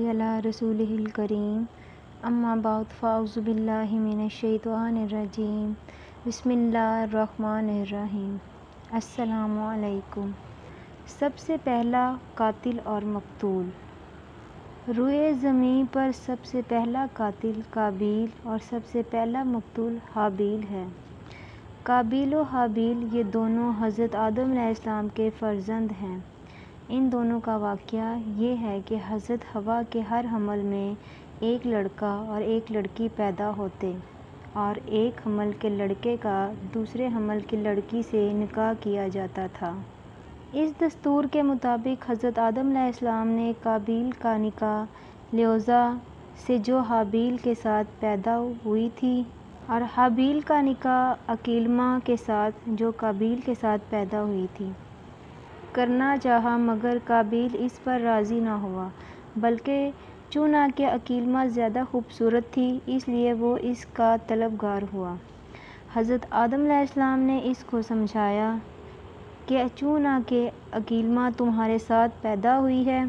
علی رسولہ الکریم اما بعد فاعوذ باللہ من الشیطان الرجیم بسم اللہ الرحمن الرحیم۔ السلام علیکم۔ سب سے پہلا قاتل اور مقتول۔ روئے زمین پر سب سے پہلا قاتل قابیل اور سب سے پہلا مقتول حابیل ہے۔ قابیل و حابیل یہ دونوں حضرت آدم علیہ السلام کے فرزند ہیں۔ ان دونوں کا واقعہ یہ ہے کہ حضرت حوا کے ہر حمل میں ایک لڑکا اور ایک لڑکی پیدا ہوتے اور ایک حمل کے لڑکے کا دوسرے حمل کی لڑکی سے نکاح کیا جاتا تھا۔ اس دستور کے مطابق حضرت آدم علیہ السلام نے قابیل کا نکاح لیوزا سے جو حابیل کے ساتھ پیدا ہوئی تھی اور حابیل کا نکاح عقیلمہ کے ساتھ جو قابیل کے ساتھ پیدا ہوئی تھی کرنا چاہا، مگر قابیل اس پر راضی نہ ہوا، بلکہ چونکہ عقیلمہ زیادہ خوبصورت تھی اس لیے وہ اس کا طلبگار ہوا۔ حضرت آدم علیہ السلام نے اس کو سمجھایا کہ چونکہ عقیلمہ تمہارے ساتھ پیدا ہوئی ہے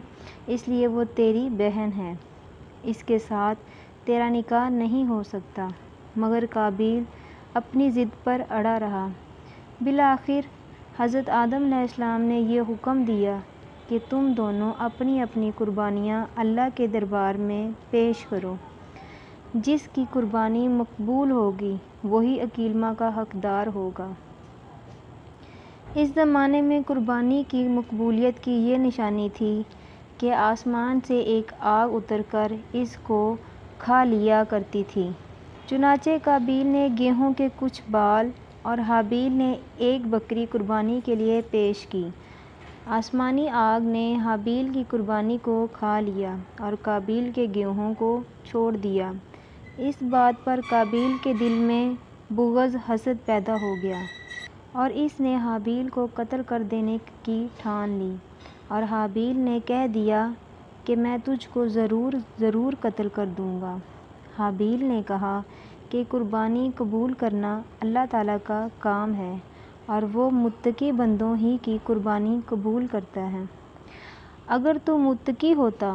اس لیے وہ تیری بہن ہے، اس کے ساتھ تیرا نکاح نہیں ہو سکتا، مگر قابیل اپنی ضد پر اڑا رہا۔ بالآخر حضرت آدم علیہ السلام نے یہ حکم دیا کہ تم دونوں اپنی اپنی قربانیاں اللہ کے دربار میں پیش کرو، جس کی قربانی مقبول ہوگی وہی عقیلمہ کا حقدار ہوگا۔ اس زمانے میں قربانی کی مقبولیت کی یہ نشانی تھی کہ آسمان سے ایک آگ اتر کر اس کو کھا لیا کرتی تھی۔ چنانچہ قابیل نے گیہوں کے کچھ بال اور حابیل نے ایک بکری قربانی کے لیے پیش کی۔ آسمانی آگ نے حابیل کی قربانی کو کھا لیا اور قابیل کے گیہوں کو چھوڑ دیا۔ اس بات پر قابیل کے دل میں بغض حسد پیدا ہو گیا اور اس نے حابیل کو قتل کر دینے کی ٹھان لی، اور حابیل نے کہہ دیا کہ میں تجھ کو ضرور قتل کر دوں گا۔ حابیل نے کہا کہ قربانی قبول کرنا اللہ تعالیٰ کا کام ہے اور وہ متقی بندوں ہی کی قربانی قبول کرتا ہے۔ اگر تو متقی ہوتا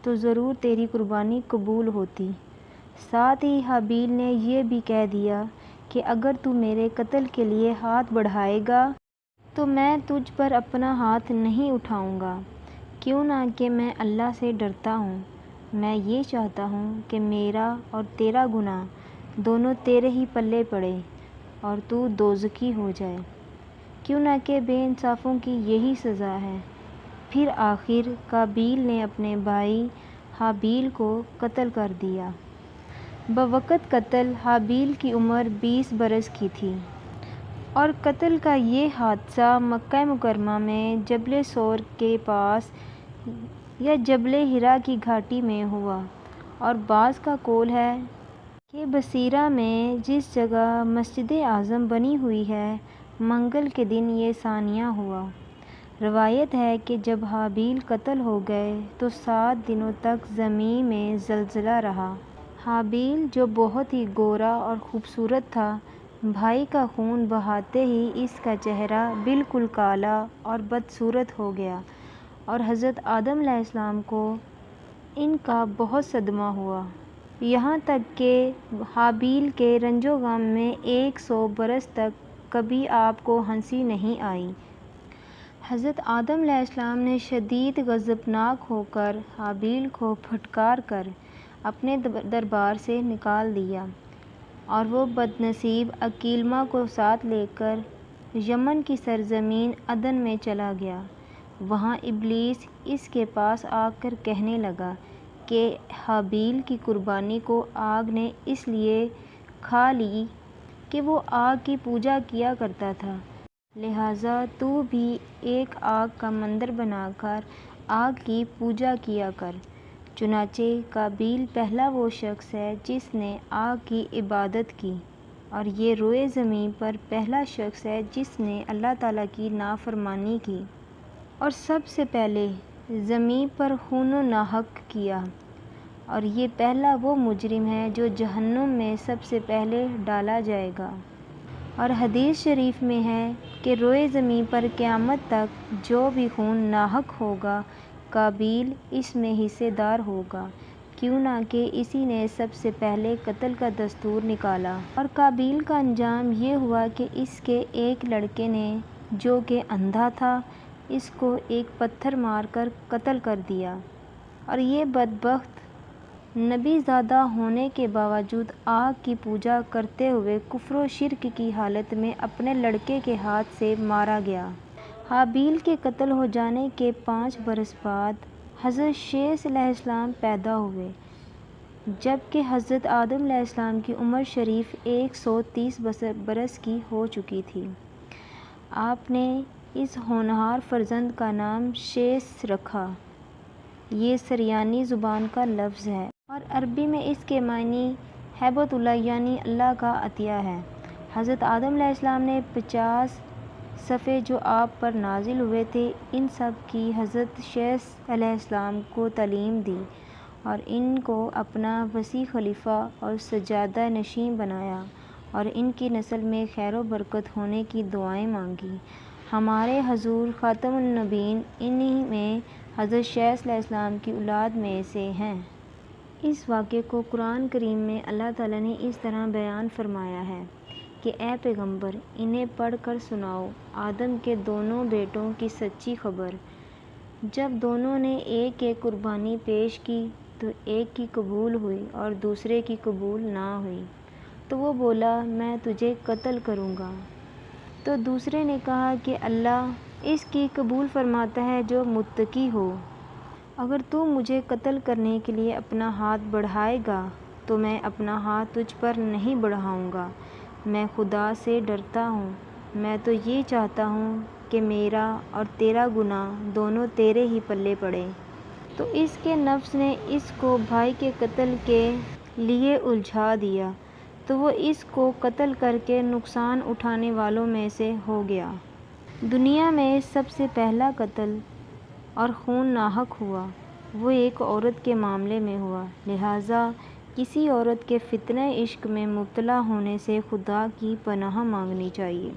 تو ضرور تیری قربانی قبول ہوتی۔ ساتھ ہی حابیل نے یہ بھی کہہ دیا کہ اگر تو میرے قتل کے لیے ہاتھ بڑھائے گا تو میں تجھ پر اپنا ہاتھ نہیں اٹھاؤں گا، کیوں نہ کہ میں اللہ سے ڈرتا ہوں۔ میں یہ چاہتا ہوں کہ میرا اور تیرا گناہ دونوں تیرے ہی پلے پڑے اور تو دوزخی ہو جائے، کیوں نہ کہ بے انصافوں کی یہی سزا ہے۔ پھر آخر قابیل نے اپنے بھائی حابیل کو قتل کر دیا۔ بوقت قتل حابیل کی عمر 20 برس کی تھی، اور قتل کا یہ حادثہ مکہ مکرمہ میں جبل ثور کے پاس یا جبل حرا کی گھاٹی میں ہوا، اور بعض کا قول ہے کہ بصیرہ میں جس جگہ مسجد اعظم بنی ہوئی ہے منگل کے دن یہ ثانیہ ہوا۔ روایت ہے کہ جب حابیل قتل ہو گئے تو 7 دنوں تک زمین میں زلزلہ رہا۔ حابیل جو بہت ہی گورا اور خوبصورت تھا، بھائی کا خون بہاتے ہی اس کا چہرہ بالکل کالا اور بدصورت ہو گیا، اور حضرت آدم علیہ السلام کو ان کا بہت صدمہ ہوا، یہاں تک کہ حابیل کے رنج و غم میں 100 برس تک کبھی آپ کو ہنسی نہیں آئی۔ حضرت آدم علیہ السلام نے شدید غضبناک ہو کر حابیل کو پھٹکار کر اپنے دربار سے نکال دیا، اور وہ بدنصیب عقیلمہ کو ساتھ لے کر یمن کی سرزمین عدن میں چلا گیا۔ وہاں ابلیس اس کے پاس آ کر کہنے لگا کہ حابیل کی قربانی کو آگ نے اس لیے کھا لی کہ وہ آگ کی پوجا کیا کرتا تھا، لہٰذا تو بھی ایک آگ کا مندر بنا کر آگ کی پوجا کیا کر۔ چنانچہ قابیل پہلا وہ شخص ہے جس نے آگ کی عبادت کی، اور یہ روئے زمین پر پہلا شخص ہے جس نے اللہ تعالیٰ کی نافرمانی کی اور سب سے پہلے زمین پر خون و ناحق کیا، اور یہ پہلا وہ مجرم ہے جو جہنم میں سب سے پہلے ڈالا جائے گا۔ اور حدیث شریف میں ہے کہ روئے زمین پر قیامت تک جو بھی خون ناحق ہوگا قابیل اس میں حصے دار ہوگا، کیوں نہ کہ اسی نے سب سے پہلے قتل کا دستور نکالا۔ اور قابیل کا انجام یہ ہوا کہ اس کے ایک لڑکے نے، جو کہ اندھا تھا، اس کو ایک پتھر مار کر قتل کر دیا، اور یہ بدبخت نبی زادہ ہونے کے باوجود آگ کی پوجا کرتے ہوئے کفر و شرک کی حالت میں اپنے لڑکے کے ہاتھ سے مارا گیا۔ حابیل کے قتل ہو جانے کے 5 برس بعد حضرت شیث علیہ السلام پیدا ہوئے، جبکہ حضرت آدم علیہ السلام کی عمر شریف 130 برس کی ہو چکی تھی۔ آپ نے اس ہونہار فرزند کا نام شیث رکھا۔ یہ سریانی زبان کا لفظ ہے اور عربی میں اس کے معنی ہیبت اللہ یعنی اللہ کا عطیہ ہے۔ حضرت آدم علیہ السلام نے 50 صفحے جو آپ پر نازل ہوئے تھے، ان سب کی حضرت شیث علیہ السلام کو تعلیم دی اور ان کو اپنا وسیع خلیفہ اور سجادہ نشین بنایا اور ان کی نسل میں خیر و برکت ہونے کی دعائیں مانگی۔ ہمارے حضور خاتم النبیین انہی میں حضرت شیث علیہ السلام کی اولاد میں سے ہیں۔ اس واقعے کو قرآن کریم میں اللہ تعالیٰ نے اس طرح بیان فرمایا ہے کہ اے پیغمبر، انہیں پڑھ کر سناؤ آدم کے دونوں بیٹوں کی سچی خبر۔ جب دونوں نے ایک ایک قربانی پیش کی تو ایک کی قبول ہوئی اور دوسرے کی قبول نہ ہوئی، تو وہ بولا میں تجھے قتل کروں گا۔ تو دوسرے نے کہا کہ اللہ اس کی قبول فرماتا ہے جو متقی ہو۔ اگر تو مجھے قتل کرنے کے لیے اپنا ہاتھ بڑھائے گا تو میں اپنا ہاتھ تجھ پر نہیں بڑھاؤں گا، میں خدا سے ڈرتا ہوں، میں تو یہ چاہتا ہوں کہ میرا اور تیرا گناہ دونوں تیرے ہی پلے پڑے۔ تو اس کے نفس نے اس کو بھائی کے قتل کے لیے الجھا دیا، تو وہ اس کو قتل کر کے نقصان اٹھانے والوں میں سے ہو گیا۔ دنیا میں سب سے پہلا قتل اور خون ناحق ہوا وہ ایک عورت کے معاملے میں ہوا، لہٰذا کسی عورت کے فتنہ عشق میں مبتلا ہونے سے خدا کی پناہ مانگنی چاہیے۔